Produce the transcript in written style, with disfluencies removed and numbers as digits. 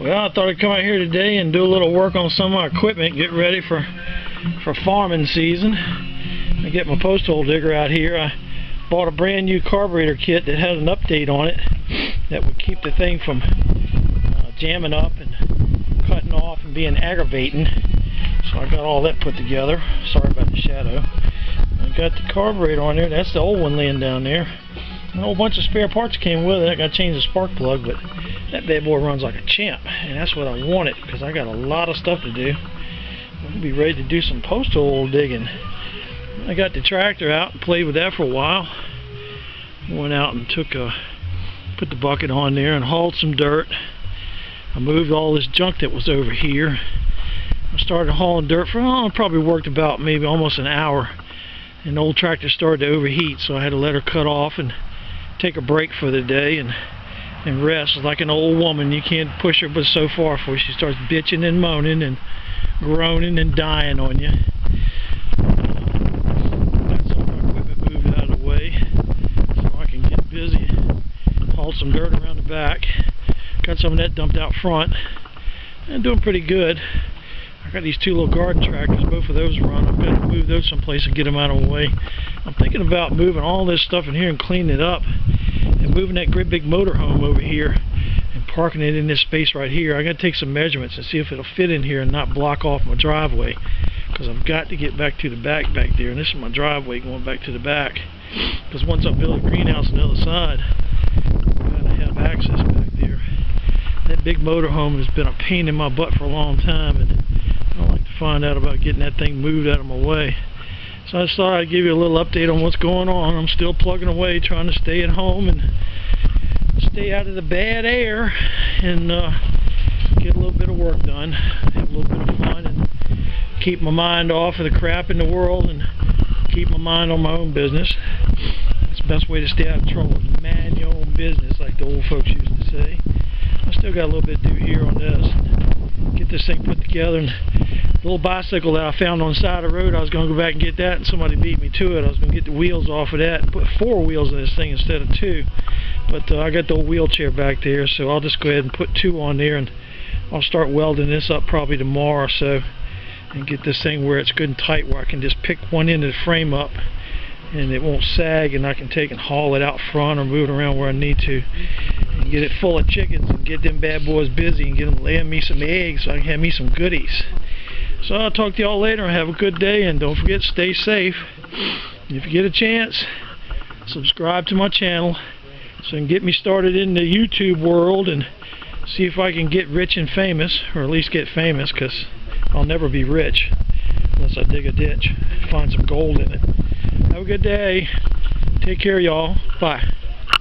Well, I thought I'd come out here today and do a little work on some of my equipment, get ready for farming season. I get my post hole digger out here. I bought a brand new carburetor kit that had an update on it that would keep the thing from jamming up and cutting off and being aggravating. So I got all that put together. Sorry about the shadow. I got the carburetor on there. That's the old one laying down there. A whole bunch of spare parts came with it. I got to change the spark plug, but that bad boy runs like a champ, and that's what I wanted because I got a lot of stuff to do. I'll be ready to do some post hole digging. I got the tractor out and played with that for a while. Went out and put the bucket on there and hauled some dirt. I moved all this junk that was over here. I started hauling dirt for probably worked about maybe almost an hour, and the old tractor started to overheat, so I had to let her cut off and take a break for the day and rest. Like an old woman, you can't push her but so far before she starts bitching and moaning and groaning and dying on you. Got some of my equipment moved out of the way so I can get busy. Hauled some dirt around the back. Got some of that dumped out front. And doing pretty good. I got these two little garden tractors, both of those run. I've got to move those someplace and get them out of the way. I'm thinking about moving all this stuff in here and cleaning it up, and moving that great big motorhome over here and parking it in this space right here. I got to take some measurements and see if it'll fit in here and not block off my driveway, because I've got to get back to the back there, and this is my driveway going back to the back, because once I build a greenhouse on the other side, I've got to have access back there. That big motorhome has been a pain in my butt for a long time, and I'd like to find out about getting that thing moved out of my way. So I just thought I'd give you a little update on what's going on. I'm still plugging away, trying to stay at home and stay out of the bad air and get a little bit of work done, have a little bit of fun, and keep my mind off of the crap in the world and keep my mind on my own business. That's the best way to stay out of trouble. Man your own business, like the old folks used to say. I still got a little bit to do here on this. Get this thing put together, and the little bicycle that I found on the side of the road, I was going to go back and get that, and somebody beat me to it. I was going to get the wheels off of that and put 4 wheels in this thing instead of 2, but I got the old wheelchair back there, so I'll just go ahead and put 2 on there, and I'll start welding this up probably tomorrow or so and get this thing where it's good and tight, where I can just pick one end of the frame up and it won't sag, and I can take and haul it out front or move it around where I need to and get it full of chickens and get them bad boys busy and get them laying me some eggs so I can have me some goodies. So I'll talk to y'all later and have a good day, and don't forget, stay safe. If you get a chance, subscribe to my channel so you can get me started in the YouTube world and see if I can get rich and famous, or at least get famous, because I'll never be rich unless I dig a ditch, find some gold in it. Have a good day. Take care, y'all. Bye.